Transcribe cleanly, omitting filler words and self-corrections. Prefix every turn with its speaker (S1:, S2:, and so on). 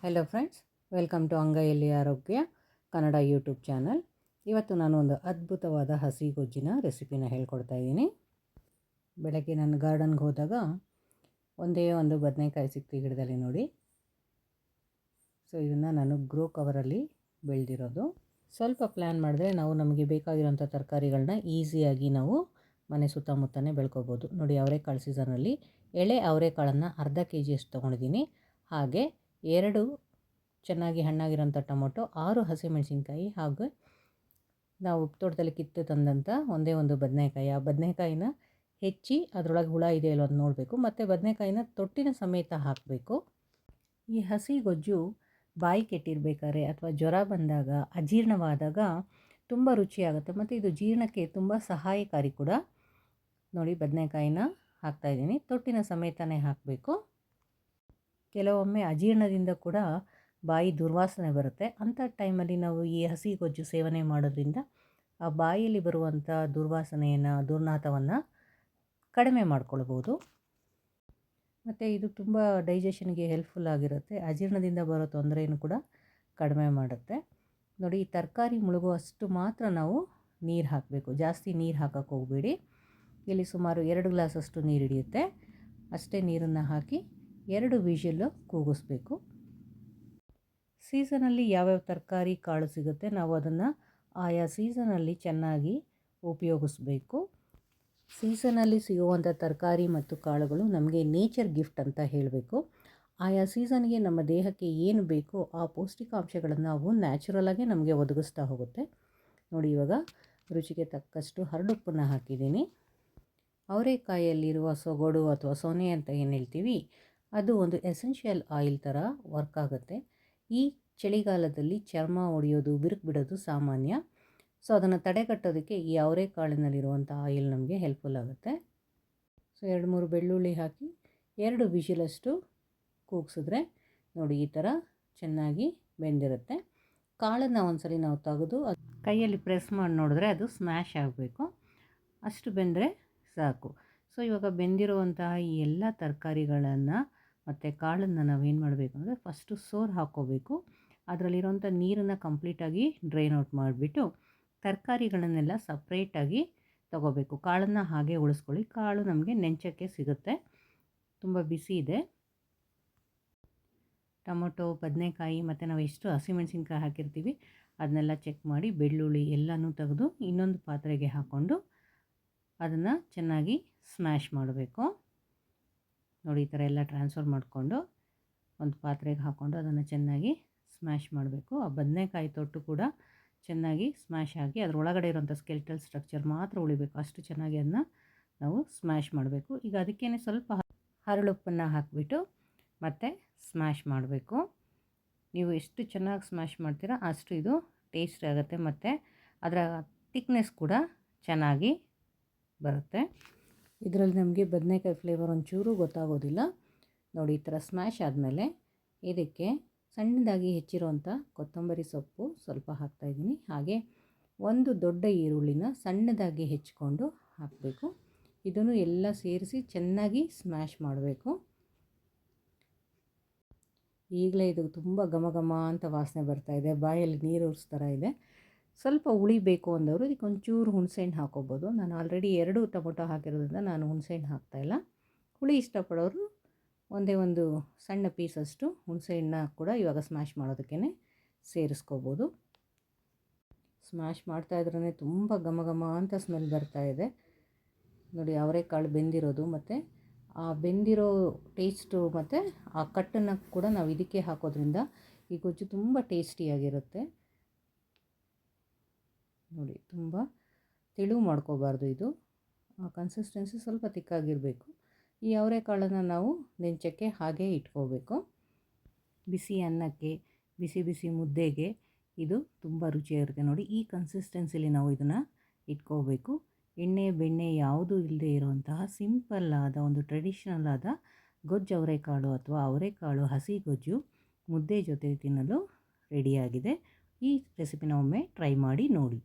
S1: Hello friends, welcome to ಅಂಗೈಯಲ್ಲಿ ಆರೋಗ್ಯ Kannada YouTube channel. ಇವತ್ತು ನಾನು ಒಂದು ಅದ್ಭುತವಾದ ಹಸಿ ಗೊಜ್ಜಿನ ರೆಸಿಪಿನ ಹೇಳ್ಕೊಡ್ತಾ ಇದ್ದೀನಿ. ಬೆಳಗ್ಗೆ ನಾನು ಗಾರ್ಡನ್ಗೆ ಹೋದಾಗ ಒಂದೇ ಒಂದು ಬದನೆಕಾಯಿ ಸಿಕ್ತು ಗಿಡದಲ್ಲಿ ನೋಡಿ. ಸೊ ಇದನ್ನು ನಾನು ಗ್ರೋ ಕವರಲ್ಲಿ ಬೆಳೆದಿರೋದು. ಸ್ವಲ್ಪ ಪ್ಲ್ಯಾನ್ ಮಾಡಿದ್ರೆ ನಾವು ನಮಗೆ ಬೇಕಾಗಿರೋಂಥ ತರಕಾರಿಗಳನ್ನ ಈಸಿಯಾಗಿ ನಾವು ಮನೆ ಸುತ್ತಮುತ್ತನೇ ಬೆಳ್ಕೊಬೋದು. ನೋಡಿ, ಅವರೆಕಾಳು ಸೀಸನಲ್ಲಿ ಎಳೆ ಅವರೆಕಾಳನ್ನು ಅರ್ಧ kg ತೊಗೊಂಡಿದ್ದೀನಿ. ಹಾಗೆ 2 ಚೆನ್ನಾಗಿ ಹಣ್ಣಾಗಿರೋಂಥ ಟೊಮೊಟೊ, 6 ಹಸಿಮೆಣಸಿನ್ಕಾಯಿ, ಹಾಗೂ ನಾವು ತೋಟದಲ್ಲಿ ಕಿತ್ತು ತಂದಂಥ ಒಂದೇ ಒಂದು ಬದನೆಕಾಯಿ. ಆ ಬದನೆಕಾಯಿನ ಹೆಚ್ಚಿ ಅದರೊಳಗೆ ಹುಳ ಇದೆ ಇಲ್ಲೋ ಅಂತ ನೋಡಬೇಕು. ಮತ್ತು ಬದನೆಕಾಯಿನ ತೊಟ್ಟಿನ ಸಮೇತ ಹಾಕಬೇಕು. ಈ ಹಸಿ ಗೊಜ್ಜು ಬಾಯಿ ಕೆಟ್ಟಿರಬೇಕಾದ್ರೆ ಅಥವಾ ಜ್ವರ ಬಂದಾಗ, ಅಜೀರ್ಣವಾದಾಗ ತುಂಬ ರುಚಿಯಾಗುತ್ತೆ ಮತ್ತು ಇದು ಜೀರ್ಣಕ್ಕೆ ತುಂಬ ಸಹಾಯಕಾರಿ ಕೂಡ. ನೋಡಿ, ಬದನೆಕಾಯಿನ ಹಾಕ್ತಾಯಿದ್ದೀನಿ. ತೊಟ್ಟಿನ ಸಮೇತನೇ ಹಾಕಬೇಕು. ಕೆಲವೊಮ್ಮೆ ಅಜೀರ್ಣದಿಂದ ಕೂಡ ಬಾಯಿ ದುರ್ವಾಸನೆ ಬರುತ್ತೆ. ಅಂಥ ಟೈಮಲ್ಲಿ ನಾವು ಈ ಹಸಿ ಗೊಜ್ಜು ಸೇವನೆ ಮಾಡೋದ್ರಿಂದ ಆ ಬಾಯಲ್ಲಿ ಬರುವಂಥ ದುರ್ವಾಸನೆಯನ್ನು, ದುರ್ನಾತವನ್ನು ಕಡಿಮೆ ಮಾಡ್ಕೊಳ್ಬೋದು. ಮತ್ತು ಇದು ತುಂಬ ಡೈಜೆಷನ್ಗೆ ಹೆಲ್ಪ್ಫುಲ್ ಆಗಿರುತ್ತೆ. ಅಜೀರ್ಣದಿಂದ ಬರೋ ತೊಂದರೆಯನ್ನು ಕೂಡ ಕಡಿಮೆ ಮಾಡುತ್ತೆ. ನೋಡಿ, ಈ ತರಕಾರಿ ಮುಳುಗುವಷ್ಟು ಮಾತ್ರ ನಾವು ನೀರು ಹಾಕಬೇಕು. ಜಾಸ್ತಿ ನೀರು ಹಾಕೋಕ್ಕೆ ಹೋಗಬೇಡಿ. ಇಲ್ಲಿ ಸುಮಾರು 2 ಗ್ಲಾಸಷ್ಟು ನೀರು ಹಿಡಿಯುತ್ತೆ. ಅಷ್ಟೇ ನೀರನ್ನು ಹಾಕಿ 2 ವಿಷಲ್ ಕೂಗಿಸ್ಬೇಕು. ಸೀಸನಲ್ಲಿ ಯಾವ್ಯಾವ ತರಕಾರಿ ಕಾಳು ಸಿಗುತ್ತೆ ನಾವು ಅದನ್ನು ಆಯಾ ಸೀಸನಲ್ಲಿ ಚೆನ್ನಾಗಿ ಉಪಯೋಗಿಸ್ಬೇಕು. ಸೀಸನಲ್ಲಿ ಸಿಗುವಂಥ ತರಕಾರಿ ಮತ್ತು ಕಾಳುಗಳು ನಮಗೆ ನೇಚರ್ ಗಿಫ್ಟ್ ಅಂತ ಹೇಳಬೇಕು. ಆಯಾ ಸೀಸನ್ಗೆ ನಮ್ಮ ದೇಹಕ್ಕೆ ಏನು ಬೇಕೋ ಆ ಪೌಷ್ಟಿಕಾಂಶಗಳನ್ನು ನಾವು ನ್ಯಾಚುರಲಾಗೆ ನಮಗೆ ಒದಗಿಸ್ತಾ ಹೋಗುತ್ತೆ. ನೋಡಿ, ಇವಾಗ ರುಚಿಗೆ ತಕ್ಕಷ್ಟು ಹರಳುಪ್ಪನ್ನು ಹಾಕಿದ್ದೀನಿ. ಅವರೆಕಾಯಿಯಲ್ಲಿರುವ ಸೊಗಡು ಅಥವಾ ಸೊನೆ ಅಂತ ಏನು ಹೇಳ್ತೀವಿ, ಅದು ಒಂದು ಎಸೆನ್ಷಿಯಲ್ ಆಯಿಲ್ ಥರ ವರ್ಕ್ ಆಗುತ್ತೆ. ಈ ಚಳಿಗಾಲದಲ್ಲಿ ಚರ್ಮ ಒಡೆಯೋದು, ಬಿರುಕು ಬಿಡೋದು ಸಾಮಾನ್ಯ. ಸೊ ಅದನ್ನು ತಡೆಗಟ್ಟೋದಕ್ಕೆ ಈ ಅವರೆಕಾಳಿನಲ್ಲಿರುವಂಥ ಆಯಿಲ್ ನಮಗೆ ಹೆಲ್ಪ್ಫುಲ್ ಆಗುತ್ತೆ. ಸೊ 2-3 ಬೆಳ್ಳುಳ್ಳಿ ಹಾಕಿ 2 ವಿಷಲಷ್ಟು ಕೂಗಿಸಿದ್ರೆ ನೋಡಿ ಈ ಥರ ಚೆನ್ನಾಗಿ ಬೆಂದಿರುತ್ತೆ. ಕಾಳನ್ನು ಒಂದ್ಸರಿ ನಾವು ತೆಗೆದು ಕೈಯಲ್ಲಿ ಪ್ರೆಸ್ ಮಾಡಿ ನೋಡಿದ್ರೆ ಅದು ಸ್ಮ್ಯಾಶ್ ಆಗಬೇಕು. ಅಷ್ಟು ಬೆಂದರೆ ಸಾಕು. ಸೊ ಇವಾಗ ಬೆಂದಿರುವಂತಹ ಈ ಎಲ್ಲ ತರಕಾರಿಗಳನ್ನು ಮತ್ತು ಕಾಳನ್ನು ನಾವೇನು ಮಾಡಬೇಕು ಅಂದರೆ ಫಸ್ಟು ಸೋರು ಹಾಕ್ಕೋಬೇಕು. ಅದರಲ್ಲಿರೋಂಥ ನೀರನ್ನು ಕಂಪ್ಲೀಟಾಗಿ ಡ್ರೈನ್ ಔಟ್ ಮಾಡಿಬಿಟ್ಟು ತರಕಾರಿಗಳನ್ನೆಲ್ಲ ಸಪ್ರೇಟಾಗಿ ತೊಗೋಬೇಕು. ಕಾಳನ್ನು ಹಾಗೆ ಉಳಿಸ್ಕೊಳ್ಳಿ. ಕಾಳು ನಮಗೆ ನೆಂಚಕ್ಕೆ ಸಿಗುತ್ತೆ. ತುಂಬ ಬಿಸಿ ಇದೆ. ಟೊಮೊಟೊ, ಬದನೆಕಾಯಿ ಮತ್ತು ನಾವು ಎಷ್ಟು ಹಸಿಮೆಣಸಿನ್ಕಾಯಿ ಹಾಕಿರ್ತೀವಿ ಅದನ್ನೆಲ್ಲ ಚೆಕ್ ಮಾಡಿ ಬೆಳ್ಳುಳ್ಳಿ ಎಲ್ಲನೂ ತೆಗೆದು ಇನ್ನೊಂದು ಪಾತ್ರೆಗೆ ಹಾಕ್ಕೊಂಡು ಅದನ್ನು ಚೆನ್ನಾಗಿ ಸ್ಮ್ಯಾಶ್ ಮಾಡಬೇಕು. ನೋಡಿ, ಈ ಥರ ಎಲ್ಲ ಟ್ರಾನ್ಸ್ಫರ್ ಮಾಡಿಕೊಂಡು ಒಂದು ಪಾತ್ರೆಗೆ ಹಾಕ್ಕೊಂಡು ಅದನ್ನು ಚೆನ್ನಾಗಿ ಸ್ಮ್ಯಾಶ್ ಮಾಡಬೇಕು. ಆ ಬದನೆಕಾಯಿ ತೊಟ್ಟು ಕೂಡ ಚೆನ್ನಾಗಿ ಸ್ಮ್ಯಾಶ್ ಆಗಿ ಅದರೊಳಗಡೆ ಇರೋಂಥ ಸ್ಕೆಲ್ಟಲ್ ಸ್ಟ್ರಕ್ಚರ್ ಮಾತ್ರ ಉಳಿಬೇಕು. ಅಷ್ಟು ಚೆನ್ನಾಗಿ ಅದನ್ನ ನಾವು ಸ್ಮ್ಯಾಶ್ ಮಾಡಬೇಕು. ಈಗ ಅದಕ್ಕೇ ಸ್ವಲ್ಪ ಹರಳುಪ್ಪನ್ನು ಹಾಕಿಬಿಟ್ಟು ಮತ್ತೆ ಸ್ಮ್ಯಾಶ್ ಮಾಡಬೇಕು. ನೀವು ಎಷ್ಟು ಚೆನ್ನಾಗಿ ಸ್ಮ್ಯಾಶ್ ಮಾಡ್ತೀರಾ ಅಷ್ಟು ಇದು ಟೇಸ್ಟ್ ಆಗುತ್ತೆ ಮತ್ತು ಅದರ ಥಿಕ್ನೆಸ್ ಕೂಡ ಚೆನ್ನಾಗಿ ಬರುತ್ತೆ. ಇದರಲ್ಲಿ ನಮಗೆ ಬದನೆಕಾಯಿ ಫ್ಲೇವರ್ ಒಂಚೂರು ಗೊತ್ತಾಗೋದಿಲ್ಲ. ನೋಡಿ, ಈ ಥರ ಸ್ಮ್ಯಾಶ್ ಆದಮೇಲೆ ಇದಕ್ಕೆ ಸಣ್ಣದಾಗಿ ಹೆಚ್ಚಿರೋಂಥ ಕೊತ್ತಂಬರಿ ಸೊಪ್ಪು ಸ್ವಲ್ಪ ಹಾಕ್ತಾಯಿದ್ದೀನಿ. ಹಾಗೆ ಒಂದು ದೊಡ್ಡ ಈರುಳ್ಳಿನ ಸಣ್ಣದಾಗಿ ಹೆಚ್ಚಿಕೊಂಡು ಹಾಕಬೇಕು. ಇದನ್ನು ಎಲ್ಲ ಸೇರಿಸಿ ಚೆನ್ನಾಗಿ ಸ್ಮ್ಯಾಶ್ ಮಾಡಬೇಕು. ಈಗಲೇ ಇದು ತುಂಬ ಘಮ ಘಮ ಅಂತ ವಾಸನೆ ಬರ್ತಾಯಿದೆ, ಬಾಯಲ್ಲಿ ನೀರು ಉರಿಸ್ತಾ ಇದೆ. ಸ್ವಲ್ಪ ಹುಳಿ ಬೇಕು ಅಂದವರು ಇದಕ್ಕೆ ಒಂಚೂರು ಹುಣಸೆಹಣ್ಣು ಹಾಕ್ಕೋಬೋದು. ನಾನು ಆಲ್ರೆಡಿ 2 ಟೊಮೊಟೊ ಹಾಕಿರೋದ್ರಿಂದ ನಾನು ಹುಣಸೆಹಣ್ಣು ಹಾಕ್ತಾಯಿಲ್ಲ. ಹುಳಿ ಇಷ್ಟಪಡೋರು ಒಂದೇ ಒಂದು ಸಣ್ಣ ಪೀಸಷ್ಟು ಹುಣಸೆಹಣ್ಣ ಕೂಡ ಇವಾಗ ಸ್ಮ್ಯಾಶ್ ಮಾಡೋದಕ್ಕೇ ಸೇರಿಸ್ಕೋಬೋದು. ಸ್ಮ್ಯಾಶ್ ಮಾಡ್ತಾಯಿದ್ರೇ ತುಂಬ ಘಮ ಘಮ ಅಂತ ಸ್ಮೆಲ್ ಬರ್ತಾಯಿದೆ. ನೋಡಿ, ಅವರೆಕಾಳು ಬೆಂದಿರೋದು ಮತ್ತು ಆ ಬೆಂದಿರೋ ಟೇಸ್ಟು ಮತ್ತು ಆ ಕಟ್ಟನ್ನು ಕೂಡ ನಾವು ಇದಕ್ಕೆ ಹಾಕೋದ್ರಿಂದ ಈ ಗೊಜ್ಜು ತುಂಬ ಟೇಸ್ಟಿಯಾಗಿರುತ್ತೆ. ನೋಡಿ, ತುಂಬ ತೆಳು ಮಾಡ್ಕೋಬಾರ್ದು. ಇದು ಕನ್ಸಿಸ್ಟೆನ್ಸಿ ಸ್ವಲ್ಪ ತಿಕ್ಕಾಗಿರಬೇಕು. ಈ ಅವರೆಕಾಳನ್ನು ನಾವು ನೆಂಚಕ್ಕೆ ಹಾಗೆ ಇಟ್ಕೋಬೇಕು. ಬಿಸಿ ಅನ್ನಕ್ಕೆ, ಬಿಸಿ ಬಿಸಿ ಮುದ್ದೆಗೆ ಇದು ತುಂಬ ರುಚಿಯಾಗಿರುತ್ತೆ. ನೋಡಿ, ಈ ಕನ್ಸಿಸ್ಟೆನ್ಸಿಲಿ ನಾವು ಇದನ್ನು ಇಟ್ಕೋಬೇಕು. ಎಣ್ಣೆ ಬೆಣ್ಣೆ ಯಾವುದೂ ಇಲ್ಲದೆ ಇರುವಂತಹ ಸಿಂಪಲ್ ಆದ ಒಂದು ಟ್ರೆಡಿಷ್ನಲ್ ಆದ ಗೊಜ್ಜು ಅವರೆಕಾಳು ಅಥವಾ ಅವರೆಕಾಳು ಹಸಿ ಗೊಜ್ಜು ಮುದ್ದೆ ಜೊತೆ ತಿನ್ನಲು ರೆಡಿಯಾಗಿದೆ. ಈ ರೆಸಿಪಿನ ಒಮ್ಮೆ ಟ್ರೈ ಮಾಡಿ ನೋಡಿ.